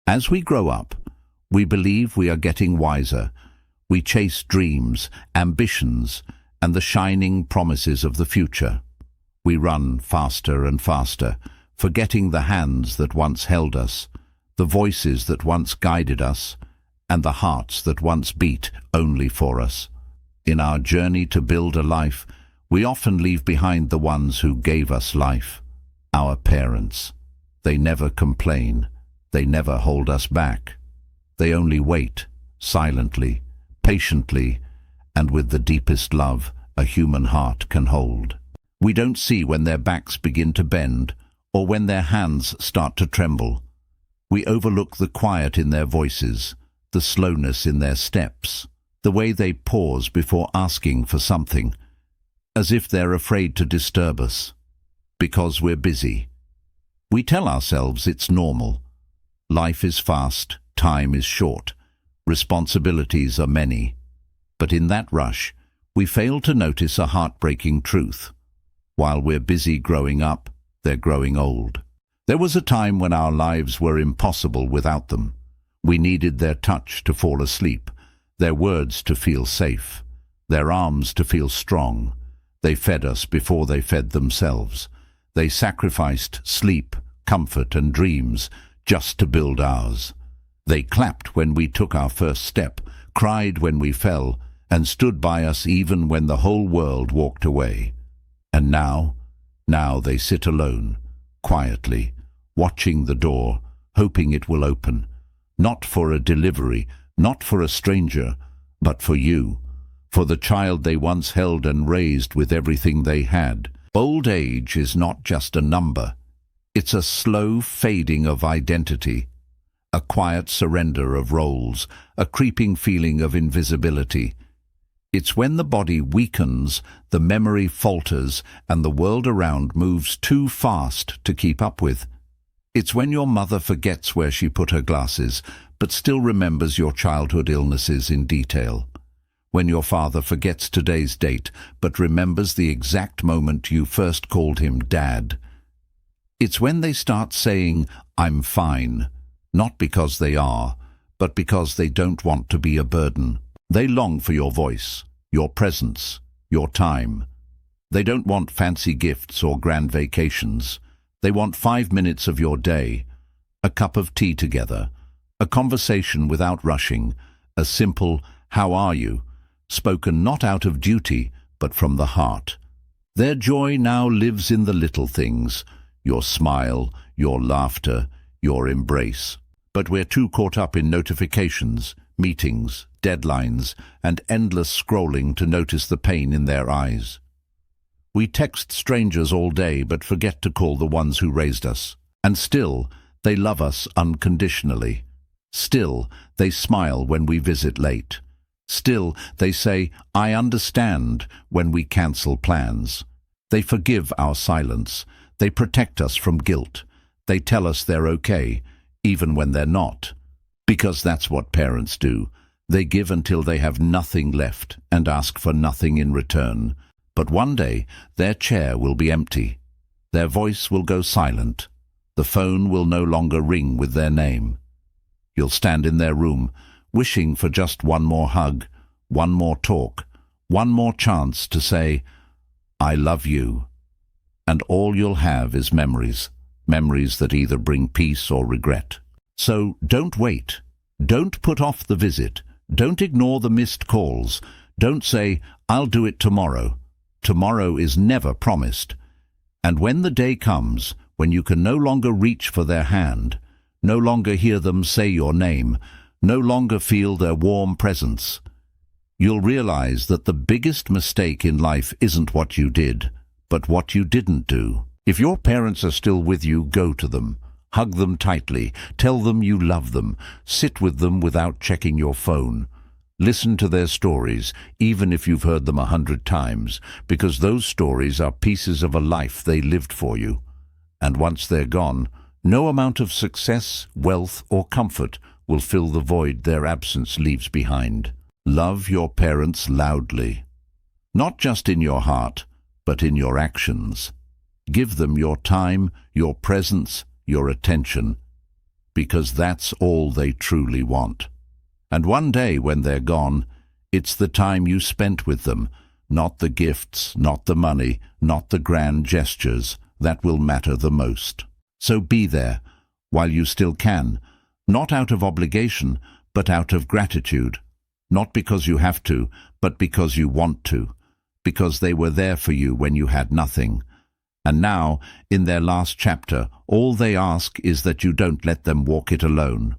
As we grow up, we believe we are getting wiser. We chase dreams, ambitions, and the shining promises of the future. We run faster and faster, forgetting the hands that once held us, the voices that once guided us, and the hearts that once beat only for us. In our journey to build a life, we often leave behind the ones who gave us life, our parents. They never complain. They never hold us back. They only wait, silently, patiently, and with the deepest love a human heart can hold. We don't see when their backs begin to bend or when their hands start to tremble. We overlook the quiet in their voices, the slowness in their steps, the way they pause before asking for something, as if they're afraid to disturb us, because we're busy. We tell ourselves it's normal. Life is fast, time is short, responsibilities are many. But in that rush, we fail to notice a heartbreaking truth. While we're busy growing up, they're growing old. There was a time when our lives were impossible without them. We needed their touch to fall asleep, their words to feel safe, their arms to feel strong. They fed us before they fed themselves. They sacrificed sleep, comfort, and dreams just to build ours. They clapped when we took our first step, cried when we fell, and stood by us even when the whole world walked away. And now they sit alone, quietly, watching the door, hoping it will open, not for a delivery, not for a stranger, but for you, for the child they once held and raised with everything they had. Old age is not just a number. It's a slow fading of identity, a quiet surrender of roles, a creeping feeling of invisibility. It's when the body weakens, the memory falters, and the world around moves too fast to keep up with. It's when your mother forgets where she put her glasses, but still remembers your childhood illnesses in detail. When your father forgets today's date, but remembers the exact moment you first called him Dad. It's when they start saying, "I'm fine," not because they are, but because they don't want to be a burden. They long for your voice, your presence, your time. They don't want fancy gifts or grand vacations. They want 5 minutes of your day, a cup of tea together, a conversation without rushing, a simple "How are you?" spoken not out of duty, but from the heart. Their joy now lives in the little things, your smile, your laughter, your embrace. But we're too caught up in notifications, meetings, deadlines, and endless scrolling to notice the pain in their eyes. We text strangers all day but forget to call the ones who raised us. And still, they love us unconditionally. Still, they smile when we visit late. Still, they say, "I understand," when we cancel plans. They forgive our silence. They protect us from guilt. They tell us they're okay, even when they're not. Because that's what parents do. They give until they have nothing left and ask for nothing in return. But one day, their chair will be empty. Their voice will go silent. The phone will no longer ring with their name. You'll stand in their room, wishing for just one more hug, one more talk, one more chance to say, "I love you." And all you'll have is memories, memories that either bring peace or regret. So don't wait. Don't put off the visit. Don't ignore the missed calls. Don't say, "I'll do it tomorrow." Tomorrow is never promised. And when the day comes, when you can no longer reach for their hand, no longer hear them say your name, no longer feel their warm presence, you'll realize that the biggest mistake in life isn't what you did, but what you didn't do. If your parents are still with you, go to them. Hug them tightly. Tell them you love them. Sit with them without checking your phone. Listen to their stories, even if you've heard them 100 times, because those stories are pieces of a life they lived for you. And once they're gone, no amount of success, wealth, or comfort will fill the void their absence leaves behind. Love your parents loudly, not just in your heart, but in your actions. Give them your time, your presence, your attention, because that's all they truly want. And one day when they're gone, it's the time you spent with them, not the gifts, not the money, not the grand gestures, that will matter the most. So be there, while you still can, not out of obligation, but out of gratitude. Not because you have to, but because you want to, because they were there for you when you had nothing. And now, in their last chapter, all they ask is that you don't let them walk it alone.